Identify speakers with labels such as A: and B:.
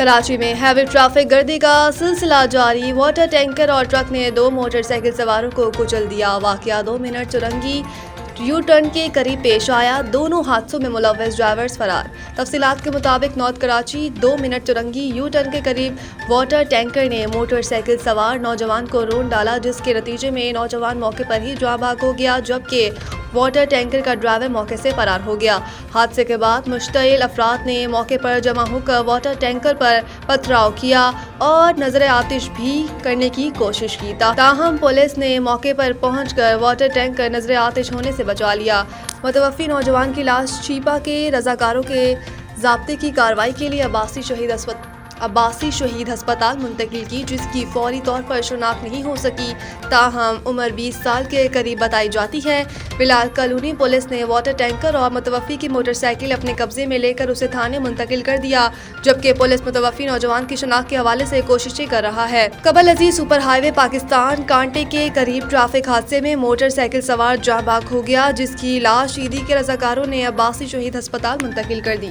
A: کراچی میں heavy traffic گردی کا سلسلہ جاری۔ واٹر ٹینکر اور ٹرک نے 2 موٹر سائیکل سواروں کو کچل دیا۔ واقعہ 2 منٹ چرنگی یو ٹرن کے قریب پیش آیا۔ دونوں حادثوں میں ملوث ڈرائیورز فرار۔ تفصیلات کے مطابق north Karachi 2 minute Chowrangi you turn کے قریب واٹر ٹینکر نے موٹر سائیکل سوار نوجوان کو رون ڈالا، جس کے نتیجے میں نوجوان موقع پر ہی جاں بحق ہو گیا، جبکہ واٹر ٹینکر کا ڈرائیور موقع سے فرار ہو گیا۔ حادثے کے بعد مشتعل افراد نے موقع پر جمع ہو کر واٹر ٹینکر پر پتھراؤ کیا اور نظر آتش بھی کرنے کی کوشش کی، تاہم پولیس نے موقع پر پہنچ کر واٹر ٹینکر نظر آتش ہونے سے بچا لیا۔ متوفی نوجوان کی لاش چیپا کے رضاکاروں کے ضابطے کی کارروائی کے لیے عباسی شہید ہسپتال منتقل کی، جس کی فوری طور پر شناخت نہیں ہو سکی، تاہم عمر 20 سال کے قریب بتائی جاتی ہے۔ بلال کالونی پولیس نے واٹر ٹینکر اور متوفی کی موٹر سائیکل اپنے قبضے میں لے کر اسے تھانے منتقل کر دیا، جبکہ پولیس متوفی نوجوان کی شناخت کے حوالے سے کوششیں کر رہا ہے۔ قبل ازیں سپر ہائی وے پاکستان کانٹے کے قریب ٹریفک حادثے میں موٹر سائیکل سوار جاں بحق ہو گیا، جس کی لاش عیدی کے رضاکاروں نے عباسی شہید ہسپتال منتقل کر دی۔